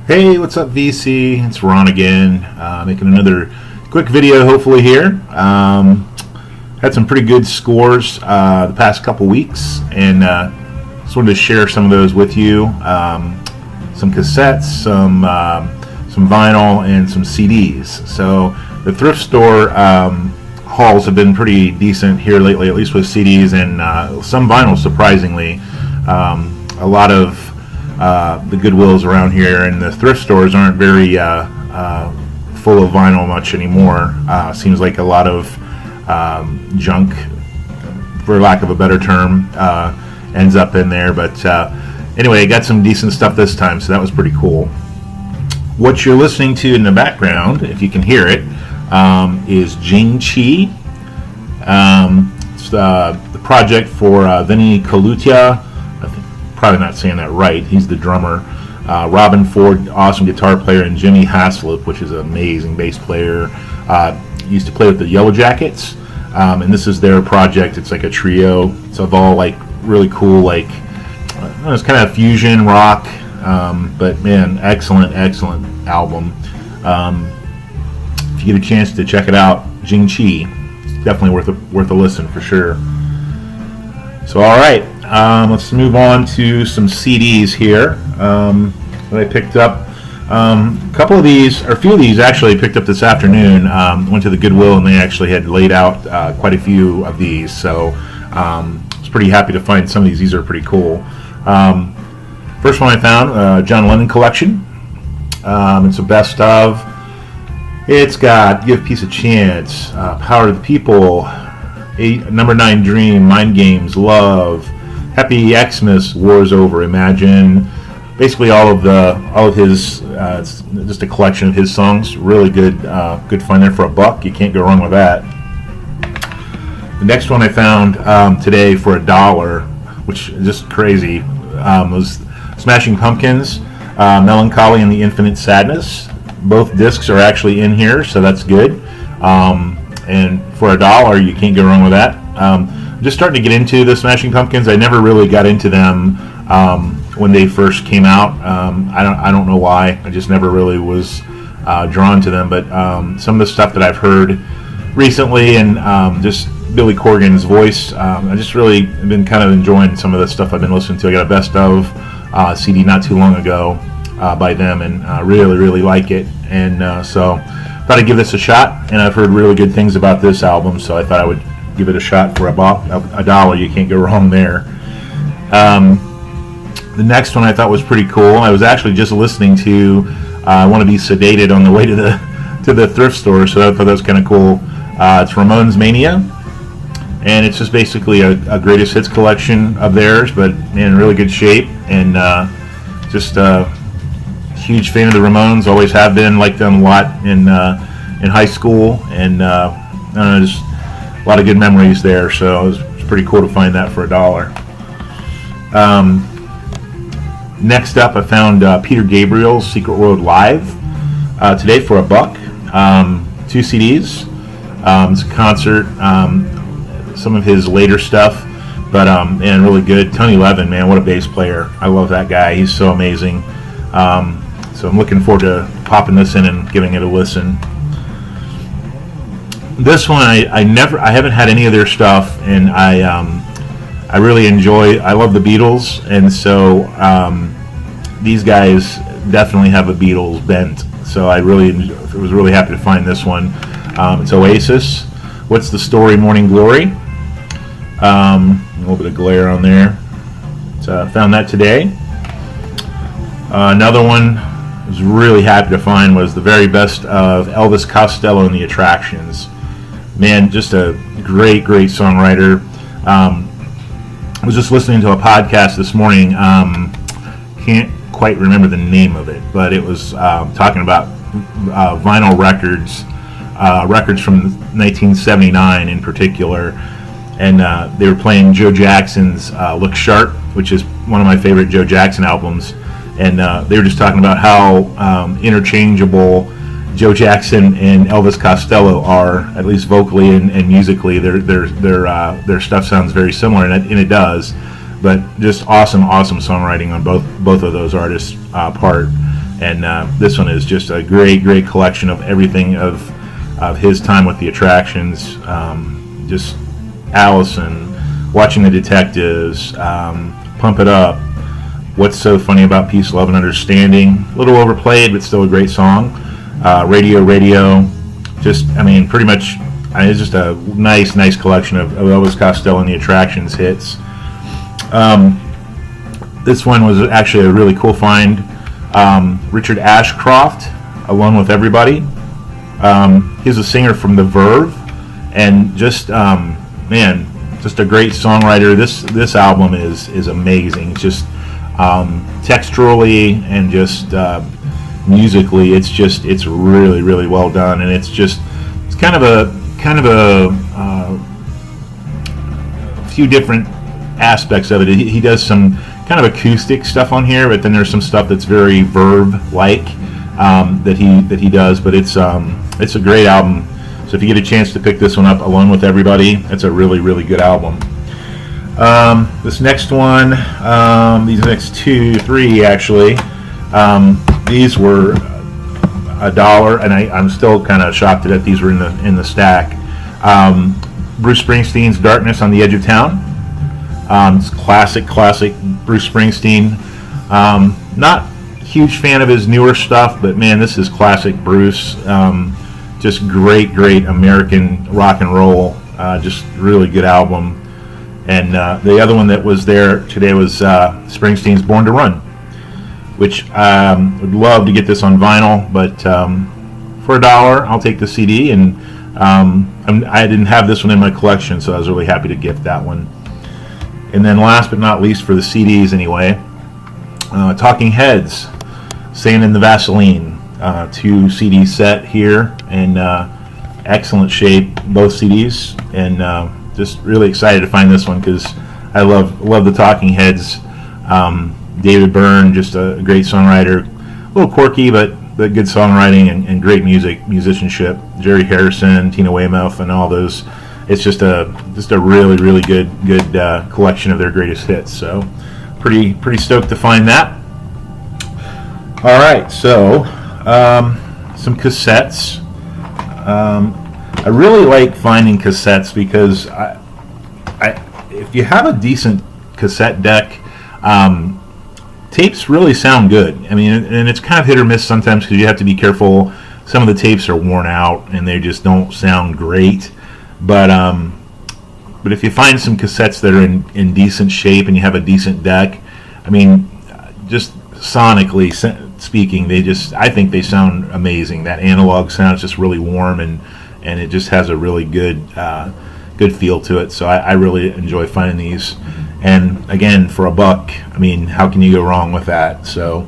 Hey, what's up, VC? It's Ron again, making another quick video hopefully here. Had some pretty good scores the past couple weeks, and just wanted to share some of those with you. Some cassettes, some vinyl, and some CDs. So the thrift store hauls have been pretty decent here lately, at least with CDs and some vinyl, surprisingly. A lot of the Goodwills around here and the thrift stores aren't very full of vinyl much anymore. Seems like a lot of junk, for lack of a better term, ends up in there. But anyway, I got some decent stuff this time, so that was pretty cool. What you're listening to in the background, if you can hear it, is Jing Chi. It's the project for Vinny Colaiuta. Probably not saying that right. He's the drummer. Robin Ford, awesome guitar player, and Jimmy Haslip, which is an amazing bass player. Used to play with the Yellow Jackets, and this is their project. It's like a trio. It's of all like really cool, like it's kind of fusion rock, but man, excellent album. If you get a chance to check it out, Jing Chi, it's definitely worth a listen for sure. So all right. Let's move on to some CDs here that I picked up. A couple of these, or a few of these actually, I picked up this afternoon. Went to the Goodwill and they actually had laid out quite a few of these. So I was pretty happy to find some of these. These are pretty cool. First one I found, John Lennon collection. It's a best of. It's got Give Peace a Chance, Power to the People, Number 9 Dream, Mind Games, Love, Happy Xmas, War's Over, Imagine, basically all of his, just a collection of his songs. Really good find there for $1. You can't go wrong with that. The next one I found today for $1, which is just crazy, was Smashing Pumpkins, Melancholy and the Infinite Sadness. Both discs are actually in here, so that's good. And for $1, you can't go wrong with that. Just starting to get into the Smashing Pumpkins. I never really got into them when they first came out. I don't know why. I just never really was drawn to them. But some of the stuff that I've heard recently, and just Billy Corgan's voice, I just really been kind of enjoying some of the stuff I've been listening to. I got a best of CD not too long ago by them, and really like it. And so thought I'd give this a shot, and I've heard really good things about this album, so I thought I would give it a shot for $1. You can't go wrong there. The next one I thought was pretty cool. I was actually just listening to I Want to Be Sedated on the way to the thrift store, so I thought that was kind of cool. It's Ramones Mania, and it's just basically a greatest hits collection of theirs, but in really good shape, and just huge fan of the Ramones. Always have been. Liked them a lot in high school, and I don't know, just a lot of good memories there. So it was pretty cool to find that for $1. Next up, I found Peter Gabriel's Secret World Live today for $1. 2 CDs. It's a concert. Some of his later stuff, but and really good. Tony Levin, man, what a bass player! I love that guy. He's so amazing. So I'm looking forward to popping this in and giving it a listen. This one I haven't had any of their stuff, and I really enjoy. I love the Beatles, and so these guys definitely have a Beatles bent. So I was really happy to find this one. It's Oasis. What's the Story? Morning Glory. A little bit of glare on there. So I found that today. Another one I was really happy to find was the very best of Elvis Costello and the Attractions. Man, just a great songwriter. I was just listening to a podcast this morning. Can't quite remember the name of it, but it was talking about vinyl records from 1979 in particular. And they were playing Joe Jackson's Look Sharp, which is one of my favorite Joe Jackson albums. And they were just talking about how interchangeable Joe Jackson and Elvis Costello are, at least vocally and musically. Their stuff sounds very similar, and it does. But just awesome songwriting on both of those artists' part. and this one is just a great collection of everything of his time with the Attractions. Just Allison, Watching the Detectives, Pump It Up, What's So Funny About Peace, Love, and Understanding. A little overplayed, but still a great song. Radio. Just, I mean, pretty much, it's just a nice collection of Elvis Costello and the Attractions hits. This one was actually a really cool find. Richard Ashcroft, Alone with Everybody. He's a singer from The Verve, and just just a great songwriter. This album is amazing. It's just texturally and just musically, it's really well done, and it's kind of a few different aspects of it. He does some kind of acoustic stuff on here, but then there's some stuff that's very Verve-like that he does. But it's a great album. So if you get a chance to pick this one up, Alone with Everybody, it's a really good album. This next one, these next three actually, these were $1, and I'm still kind of shocked that these were in the stack. Bruce Springsteen's Darkness on the Edge of Town. It's classic Bruce Springsteen. Not huge fan of his newer stuff, but man, this is classic Bruce. Just great American rock and roll. Just really good album. And the other one that was there today was Springsteen's Born to Run, which would love to get this on vinyl, but for $1 I'll take the CD, and I didn't have this one in my collection, so I was really happy to gift that one. And then last but not least, for the CDs anyway, Talking Heads, Sand in the Vaseline, 2 CD set here, and excellent shape, both CDs, and just really excited to find this one because I love the Talking Heads. David Byrne, just a great songwriter, a little quirky, but good songwriting and great musicianship. Jerry Harrison, Tina Weymouth, and all those. It's just a really good collection of their greatest hits. So pretty stoked to find that. All right, so some cassettes. I really like finding cassettes because if you have a decent cassette deck, tapes really sound good. I mean, and it's kind of hit or miss sometimes because you have to be careful. Some of the tapes are worn out and they just don't sound great. But if you find some cassettes that are in decent shape and you have a decent deck, I mean, just sonically speaking, I think they sound amazing. That analog sound is just really warm, and it just has a really good feel to it. So I really enjoy finding these. And again, for $1, I mean, how can you go wrong with that? So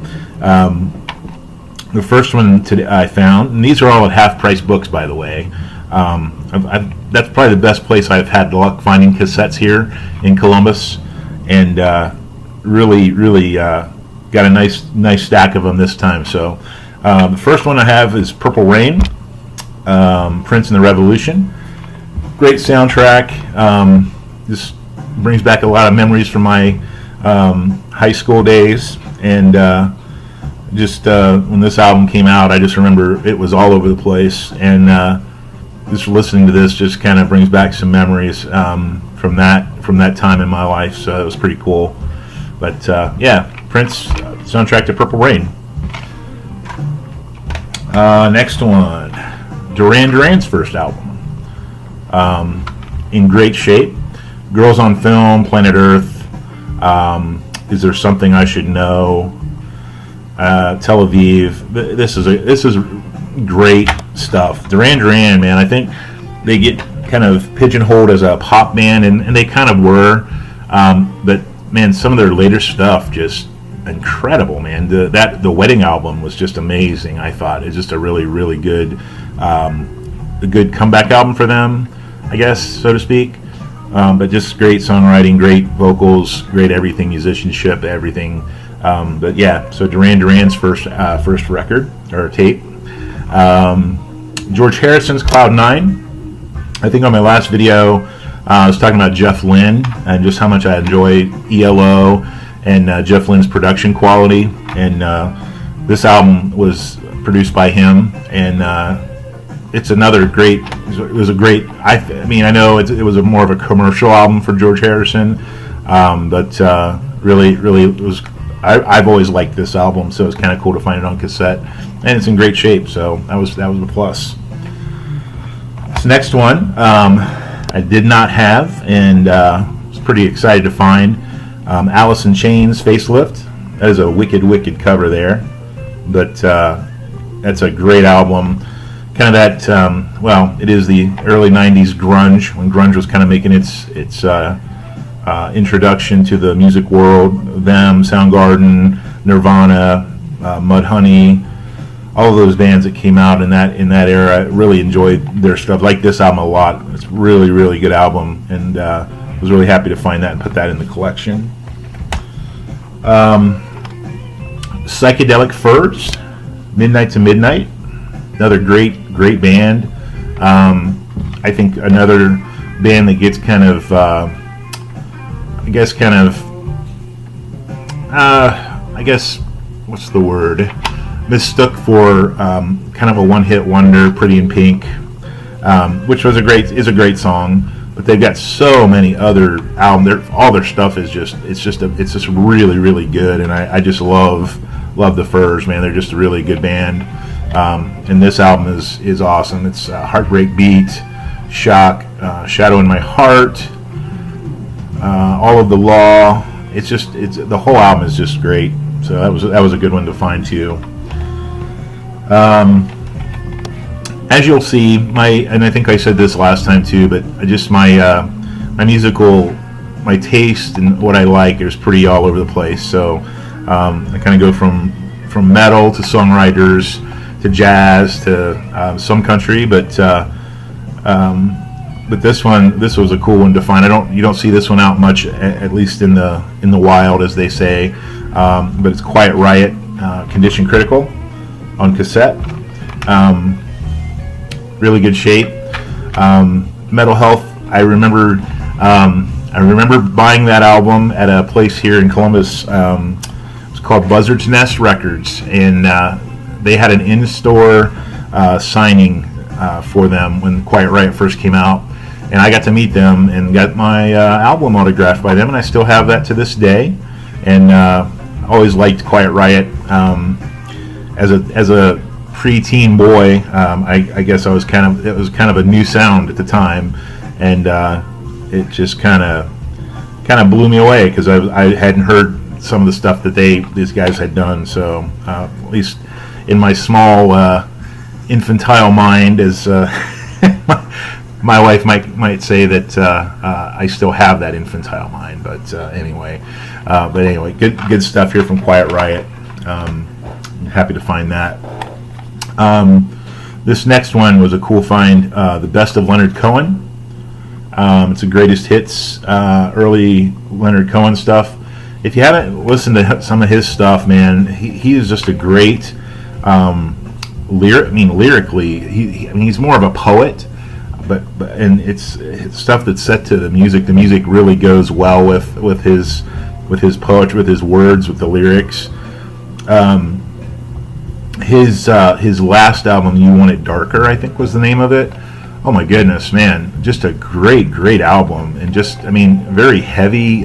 the first one today I found, and these are all at half-price books, by the way. That's probably the best place I've had luck finding cassettes here in Columbus, and really got a nice stack of them this time. So the first one I have is Purple Rain, Prince and the Revolution. Great soundtrack. Just brings back a lot of memories from my high school days, and when this album came out, I just remember it was all over the place, and just listening to this just kind of brings back some memories from that time in my life. So it was pretty cool. But yeah, Prince, soundtrack to Purple Rain. Next one, Duran Duran's first album. In great shape. Girls on Film, Planet Earth, Is There Something I Should Know, Tel Aviv. This is great stuff. Duran Duran, man, I think they get kind of pigeonholed as a pop band, and they kind of were, but man, some of their later stuff just incredible, man. The Wedding album was just amazing. I thought it's just a really good, a good comeback album for them, I guess, so to speak. But just great songwriting, great vocals, great everything, musicianship, everything. But yeah, so Duran Duran's first record or tape. George Harrison's Cloud 9. I think on my last video I was talking about Jeff Lynne and just how much I enjoy ELO and Jeff Lynne's production quality, and this album was produced by him, and it's another great. It was a great. I mean, I know it was more of a commercial album for George Harrison, but really, it was. I've always liked this album, so it's kind of cool to find it on cassette, and it's in great shape. So that was a plus. This next one I did not have, and was pretty excited to find. Alice in Chains Facelift. That is a wicked cover there, but that's a great album. Kind of that, well, it is the early '90s grunge, when grunge was kind of making its introduction to the music world. Them, Soundgarden, Nirvana, Mudhoney, all of those bands that came out in that era. I really enjoyed their stuff. Like this album a lot. It's really good album, and was really happy to find that and put that in the collection. Psychedelic Furs, Midnight to Midnight, another great band. I think another band that gets kind of, what's the word? Mistook for kind of a one-hit wonder, Pretty in Pink, which is a great song. But they've got so many other albums. All their stuff is just really good, and I just love the Furs, man. They're just a really good band, and this album is awesome. It's Heartbreak Beat, Shock, Shadow in My Heart, All of the Law. It's the whole album is just great. So that was a good one to find too. As you'll see, and I think I said this last time too, but my musical, my taste and what I like is pretty all over the place. So I kind of go from metal to songwriters to jazz to some country, but this was a cool one to find. You don't see this one out much, at least in the wild, as they say. But it's Quiet Riot, Condition Critical, on cassette. Really good shape. Metal Health. I remember buying that album at a place here in Columbus. It's called Buzzard's Nest Records, and they had an in-store signing for them when Quiet Riot first came out, and I got to meet them and got my album autographed by them, and I still have that to this day. And always liked Quiet Riot. As a pre-teen boy, I guess it was kind of a new sound at the time, and it just kind of blew me away because I hadn't heard some of the stuff that these guys had done. So at least in my small infantile mind, as my wife might say that I still have that infantile mind. But anyway, good stuff here from Quiet Riot. I'm happy to find that. This next one was a cool find, The Best of Leonard Cohen. It's the greatest hits, early Leonard Cohen stuff. If you haven't listened to some of his stuff, man, he is just a great lyrically. He's more of a poet, but it's stuff that's set to the music. The music really goes well with his poetry, with his words, with the lyrics. His last album, You Want It Darker, I think was the name of it. Oh my goodness, man, just a great album, and very heavy,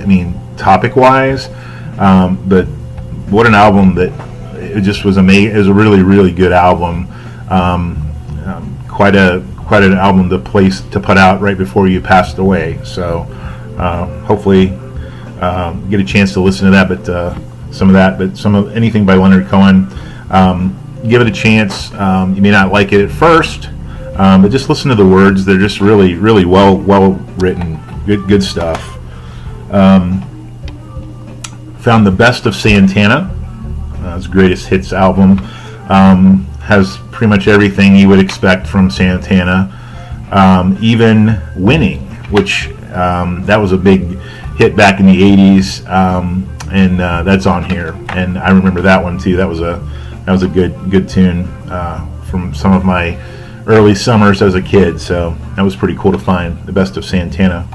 topic wise, but what an album that it just was amazing. It was a really good album. Quite an album to put out right before you passed away. So hopefully get a chance to listen to that, but some of anything by Leonard Cohen. Give it a chance. You may not like it at first, but just listen to the words. They're just really well written. Good stuff. Found The Best of Santana. His greatest hits album. Has pretty much everything you would expect from Santana. Even Winning, which that was a big hit back in the 80s, and that's on here. And I remember that one too. That was a good tune from some of my early summers as a kid. So that was pretty cool to find, The Best of Santana.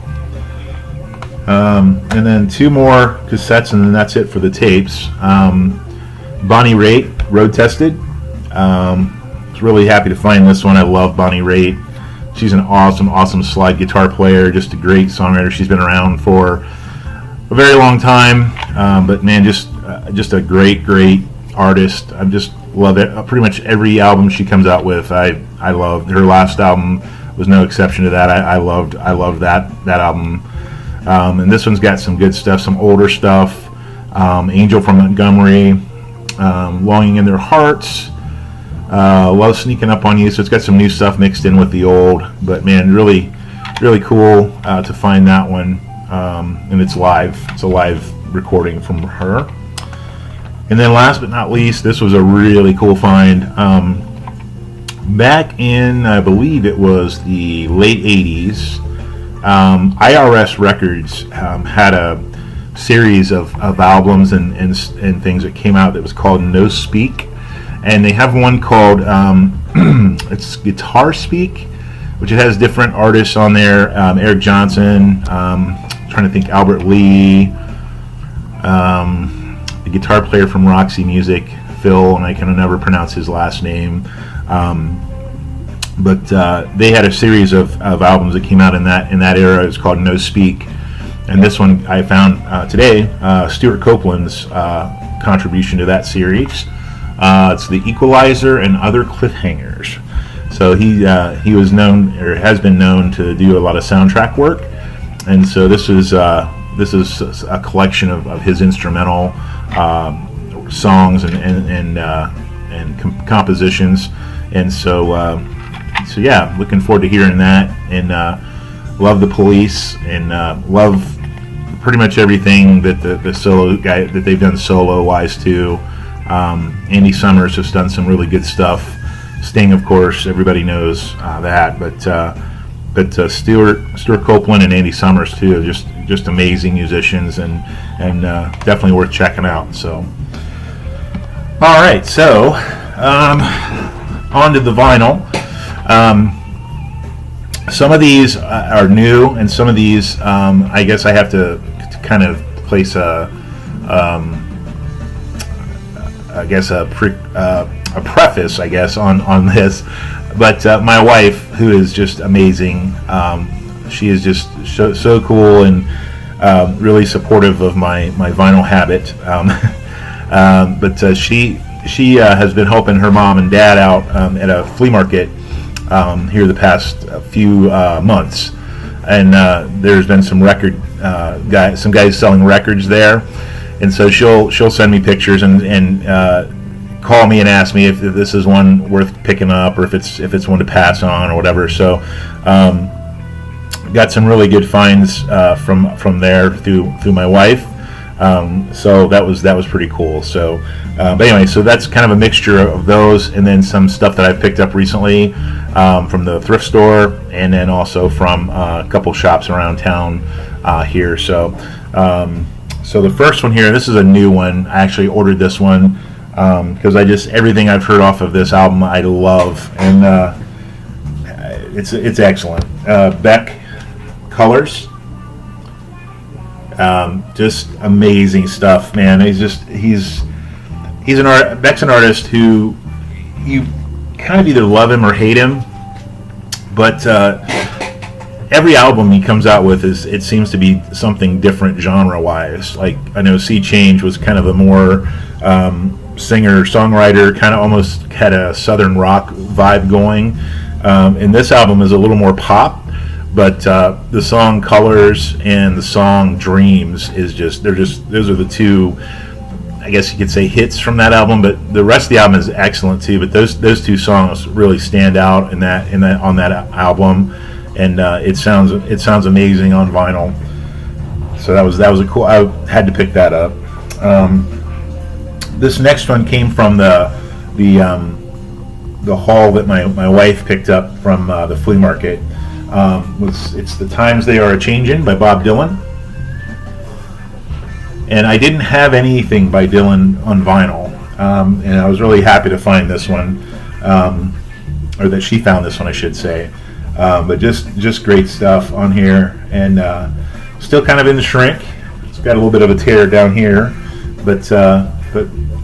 And then two more cassettes, and then that's it for the tapes. Bonnie Raitt, road tested. Was really happy to find this one. I love Bonnie Raitt. She's an awesome slide guitar player, just a great songwriter. She's been around for a very long time, but man, just a great artist. I just love it. Pretty much every album she comes out with, I loved. Her last album was no exception to that. I loved that album. And this one's got some good stuff, some older stuff. Angel from Montgomery, Longing in Their Hearts, Love Sneaking Up on You. So it's got some new stuff mixed in with the old, but man, really cool to find that one. And it's live. It's a live recording from her. And then last but not least, this was a really cool find. Back in, I believe it was the late 80s, IRS Records had a series of albums and things that came out that was called No Speak. And they have one called, it's Guitar Speak, which it has different artists on there. Eric Johnson, trying to think, Albert Lee, the guitar player from Roxy Music, Phil, and I can never pronounce his last name. But they had a series of albums that came out in that era. It was called No Speak. And this one I found today, Stuart Copeland's contribution to that series. It's The Equalizer and Other Cliffhangers. So he was known, or has been known, to do a lot of soundtrack work. And so this is a collection of his instrumental songs and compositions. And so yeah, looking forward to hearing that. And love The Police, and love pretty much everything that the solo guy that they've done solo wise too. Andy Summers has done some really good stuff. Sting, of course, everybody knows that, but Stuart Copeland and Andy Summers too, just amazing musicians, and definitely worth checking out. So, all right, so on to the vinyl. Some of these are new, and some of these, I guess I have to kind of place a preface, I guess, on this. But my wife, who is just amazing, she is just so cool and really supportive of my vinyl habit. But she has been helping her mom and dad out at a flea market here the past few months, and there's been some guys selling records there, and so she'll send me pictures and call me and ask me if this is one worth picking up, or if it's one to pass on or whatever. So got some really good finds from there through my wife. So that was pretty cool. So but anyway, so that's kind of a mixture of those, and then some stuff that I picked up recently from the thrift store, and then also from a couple shops around town here. So the first one here, this is a new one. I actually ordered this one because everything I've heard off of this album I love, and it's excellent. Beck Colors, just amazing stuff, man. Beck's an artist who you kind of either love him or hate him, but every album he comes out with it seems to be something different genre-wise. Like, I know Sea Change was kind of a more singer-songwriter, kind of almost had a southern rock vibe going, and this album is a little more pop, but the song Colors and the song Dreams those are the two, I guess you could say, hits from that album. But the rest of the album is excellent too, but those two songs really stand out on that album, and it sounds amazing on vinyl. So that was a cool, I had to pick that up. This next one came from the haul that my wife picked up from the flea market. It's The Times They Are A-Changin' by Bob Dylan. And I didn't have anything by Dylan on vinyl, and I was really happy to find this one, or that she found this one, I should say. But just great stuff on here, and still kind of in the shrink. It's got a little bit of a tear down here, but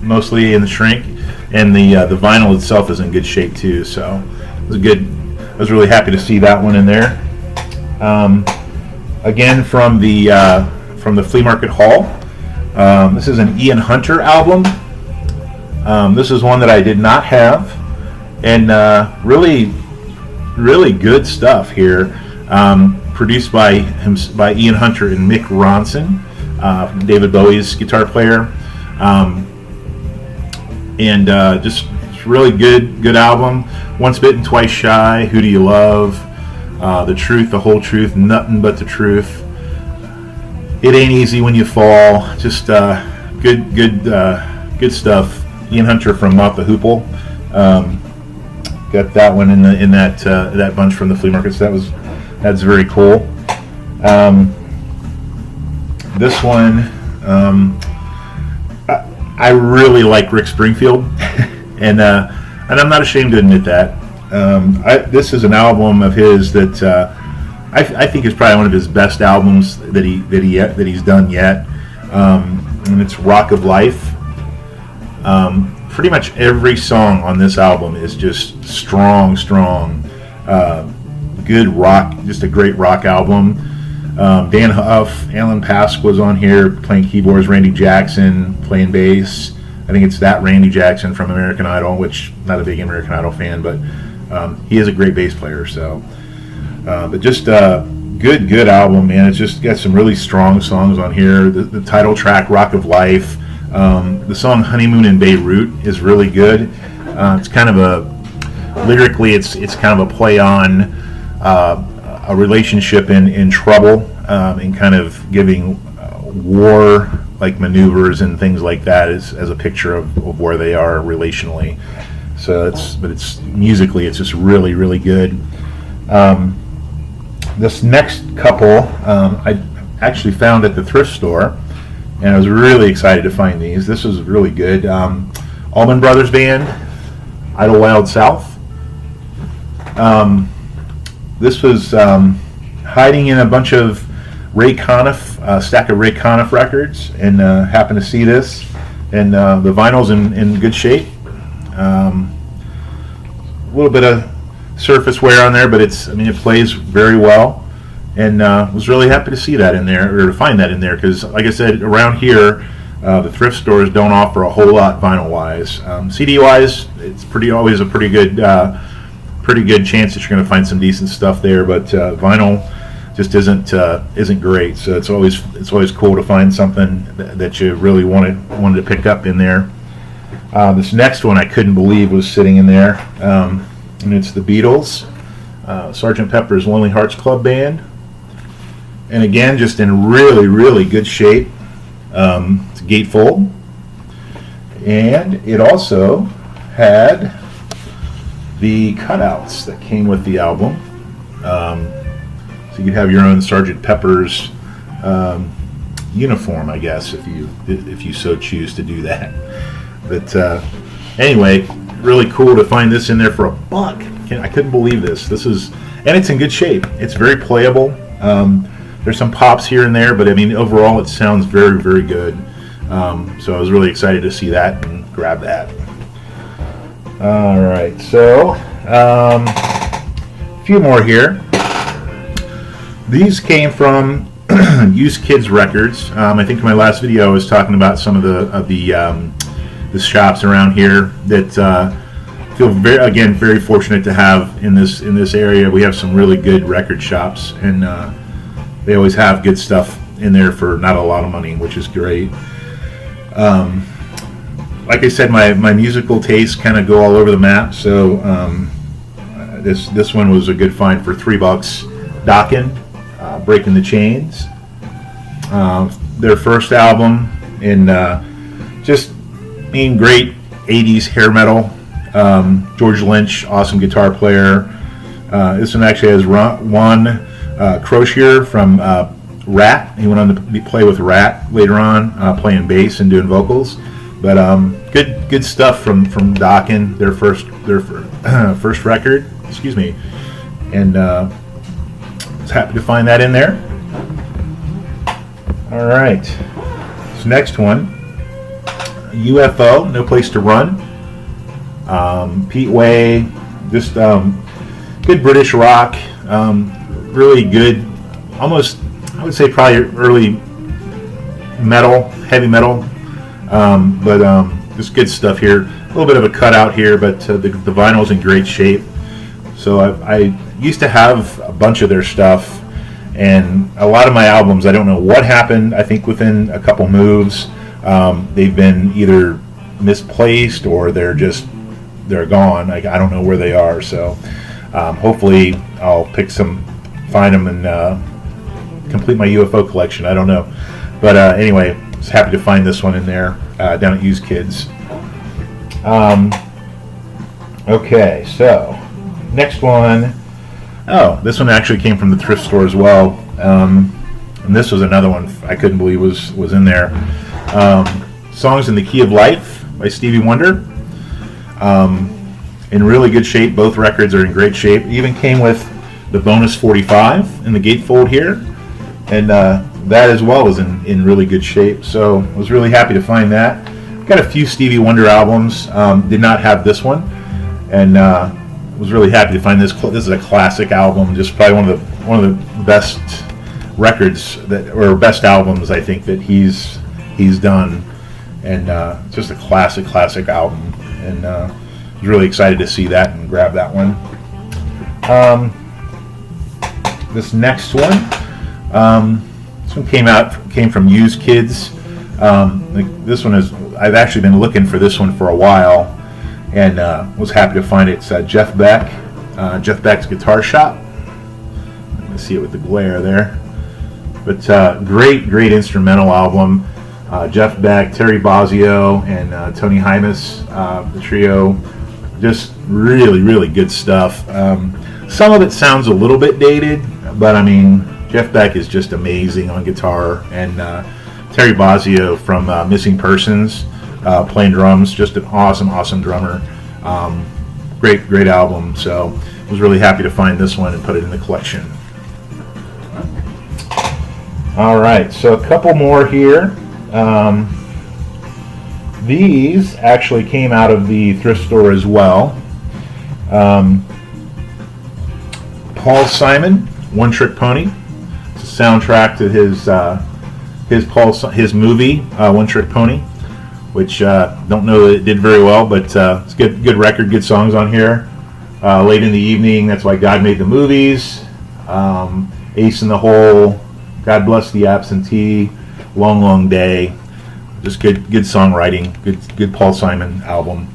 mostly in the shrink. and the vinyl itself is in good shape too. So it was good. I was really happy to see that one in there. Again, from the flea market haul. This is an Ian Hunter album. This is one that I did not have, and really good stuff here. Produced by Ian Hunter and Mick Ronson, David Bowie's guitar player, and just really good album. Once Bitten, Twice Shy, Who Do You Love, The Truth, The Whole Truth, Nothing But the Truth, It Ain't Easy When You Fall. Just good stuff. Ian Hunter from Mott the Hoople. Got that one in that bunch from the flea market. So that's very cool. This one, I really like Rick Springfield, and I'm not ashamed to admit that. This is an album of his that I think is probably one of his best albums that he's done yet, and it's Rock of Life. Pretty much every song on this album is just strong, good rock, just a great rock album. Dan Huff, Alan Pask was on here playing keyboards, Randy Jackson playing bass. I think it's that Randy Jackson from American Idol, which not a big American Idol fan, but he is a great bass player. So, but just a good album, man. It's just got some really strong songs on here. The title track, Rock of Life. The song Honeymoon in Beirut is really good. It's kind of lyrically it's kind of a play on a relationship in trouble, and kind of giving war like maneuvers and things like that as a picture of where they are relationally. So it's musically it's just really good. This next couple I actually found at the thrift store, and I was really excited to find these. This was really good. Allman Brothers Band, Idlewild South. This was hiding in a bunch of Ray Conniff, stack of Ray Conniff records, and happened to see this. And the vinyl's in good shape. A little bit of surface wear on there, but it plays very well. And was really happy to see that in there, or to find that in there, because like I said, around here the thrift stores don't offer a whole lot vinyl wise. CD wise, it's always a pretty good chance that you're going to find some decent stuff there, but vinyl just isn't great. So it's always cool to find something that you really wanted to pick up in there. This next one I couldn't believe was sitting in there, and it's the Beatles, Sgt. Pepper's Lonely Hearts Club Band. And again, just in really good shape. It's a gatefold, and it also had the cutouts that came with the album. So you could have your own Sgt. Pepper's uniform, I guess, if you so choose to do that. But anyway, really cool to find this in there for $1. I couldn't believe this. And it's in good shape. It's very playable. There's some pops here and there, but overall it sounds very good. So I was really excited to see that and grab that. All right, so a few more here. These came from Used Kids Records. I think in my last video I was talking about some of the shops around here that feel very fortunate to have in this area. We have some really good record shops, and they always have good stuff in there for not a lot of money, which is great. Like I said, my musical tastes kind of go all over the map, so this one was a good find for $3. Dokken, Breaking the Chains. Their first album, and great 80s hair metal. George Lynch, awesome guitar player. This one actually has Juan Crocier from Rat. He went on to play with Rat later on, playing bass and doing vocals. But good stuff from Dokken, their first record. Excuse me. And was happy to find that in there. All right. This next one, UFO, No Place to Run. Pete Way, just good British rock, really good, almost, I would say probably early metal, heavy metal, but just good stuff here. A little bit of a cutout here, but the vinyl's in great shape. So I used to have a bunch of their stuff, and a lot of my albums, I don't know what happened. I think within a couple moves, they've been either misplaced or they're gone. Like, I don't know where they are. So hopefully I'll find them and complete my UFO collection. I don't know, but anyway, I was happy to find this one in there down at Used Kids. Okay, so next one. Oh, this one actually came from the thrift store as well, and this was another one I couldn't believe was in there. Songs in the Key of Life by Stevie Wonder. In really good shape. Both records are in great shape. Even came with the bonus 45 in the gatefold here, and that as well is in really good shape. So I was really happy to find that. Got a few Stevie Wonder albums. Did not have this one, and was really happy to find this. This is a classic album. Just probably one of the best records or best albums I think that he's done, and just a classic album. And was really excited to see that and grab that one. This next one, this one came from Used Kids. This one I've actually been looking for this one for a while, and was happy to find it. It's Jeff Beck, Jeff Beck's Guitar Shop. You can see it with the glare there, but great instrumental album. Jeff Beck, Terry Bozzio, and Tony Hymas, the trio. Just really good stuff. Some of it sounds a little bit dated, but I mean, Jeff Beck is just amazing on guitar, and Terry Bozzio from Missing Persons, playing drums, just an awesome drummer. Great album. So I was really happy to find this one and put it in the collection. All right, so a couple more here. These actually came out of the thrift store as well. Paul Simon, One Trick Pony. It's a soundtrack to his movie, One Trick Pony, which don't know that it did very well, but it's good record, good songs on here. Late in the Evening, That's Why God Made the Movies. Ace in the Hole, God Bless the Absentee, Long Day. Just good songwriting, good Paul Simon album.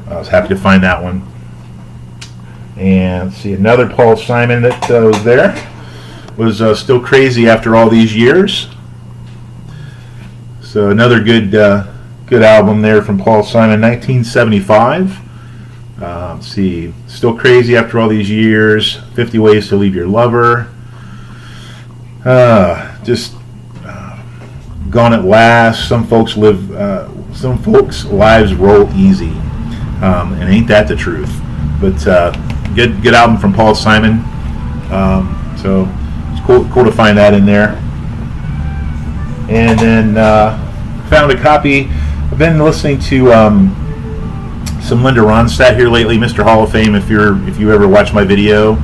I was happy to find that one. And let's see, another Paul Simon that was there was Still Crazy After All These Years. So another good album there from Paul Simon, 1975. Let's see, Still Crazy After All These Years, 50 Ways to Leave Your Lover. Just Gone at Last. Some folks lives roll easy, and ain't that the truth? But good album from Paul Simon. So it's cool to find that in there. And then found a copy. I've been listening to some Linda Ronstadt here lately, Mr. Hall of Fame. If you ever watch my video,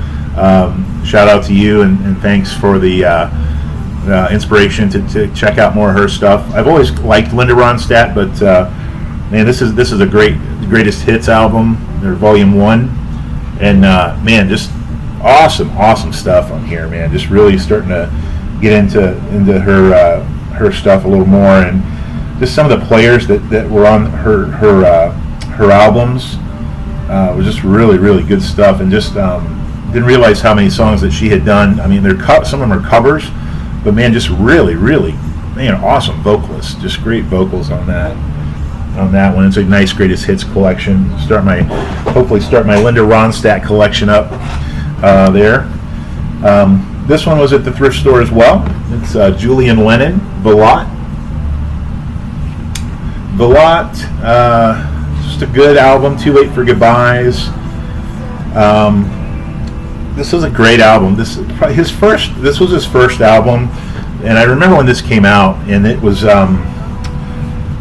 shout out to you, and thanks for the inspiration to check out more of her stuff. I've always liked Linda Ronstadt, but man, this is a greatest hits album, their volume 1, and man, just awesome stuff on here, man. Just really starting to get into her stuff a little more, and just some of the players that were on her albums was just really good stuff, and just didn't realize how many songs that she had done. I mean, some of them are covers, but man, just really, man, awesome vocalist. Just great vocals on that one. It's a nice greatest hits collection. Hopefully start my Linda Ronstadt collection up there. This one was at the thrift store as well. It's Julian Lennon, Velotte. Just a good album. Too Late for Goodbyes. This was a great album. This was his first album, and I remember when this came out, and it was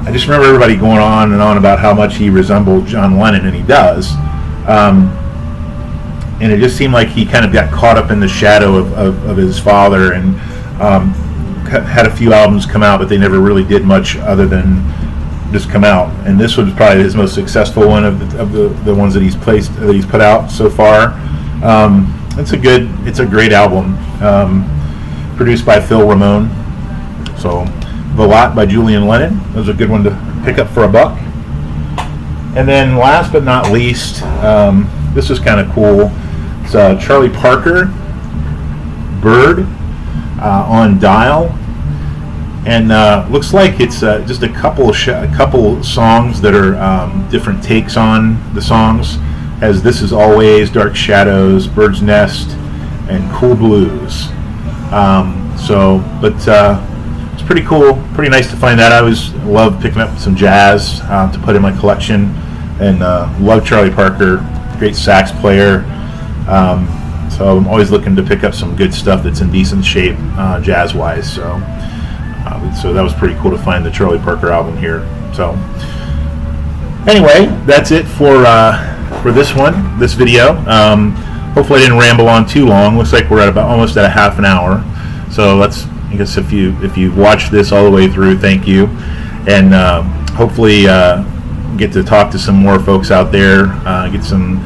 I just remember everybody going on and on about how much he resembled John Lennon, and he does. And it just seemed like he kind of got caught up in the shadow of his father, and had a few albums come out, but they never really did much other than just come out. And this was probably his most successful one of the ones that he's put out so far. It's a great album, produced by Phil Ramone. So The Lot by Julian Lennon was a good one to pick up for $1. And then last but not least, this is kind of cool. It's Charlie Parker, Bird, on Dial, and looks like it's just a couple songs that are different takes on the songs, as This Is Always, Dark Shadows, Bird's Nest, and Cool Blues. It's pretty cool, pretty nice to find that. I always love picking up some jazz to put in my collection, and love Charlie Parker, great sax player. So I'm always looking to pick up some good stuff that's in decent shape, jazz-wise. So that was pretty cool to find the Charlie Parker album here. So anyway, that's it for this video. Hopefully I didn't ramble on too long. Looks like we're at almost at a half an hour. So I guess if you watched this all the way through, thank you, and hopefully get to talk to some more folks out there, get some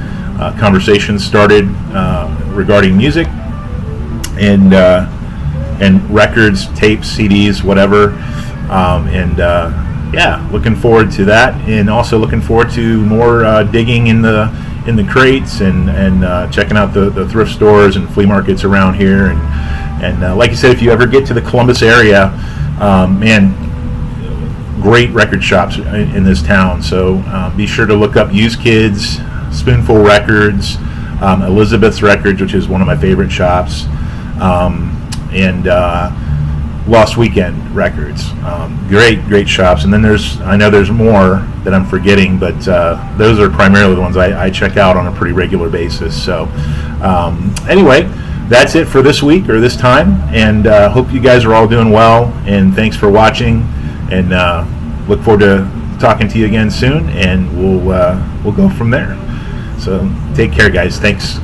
conversations started regarding music and records, tapes, CDs, whatever, yeah, looking forward to that, and also looking forward to more digging in the crates and checking out the thrift stores and flea markets around here, and like I said, if you ever get to the Columbus area, man, great record shops in this town, so be sure to look up Used Kids, Spoonful Records, Elizabeth's Records, which is one of my favorite shops, and Lost Weekend Records. Great shops. And then I know there's more that I'm forgetting, but those are primarily the ones I check out on a pretty regular basis. So anyway, that's it for this week, or this time, and hope you guys are all doing well, and thanks for watching, and look forward to talking to you again soon, and we'll go from there. So take care, guys. Thanks.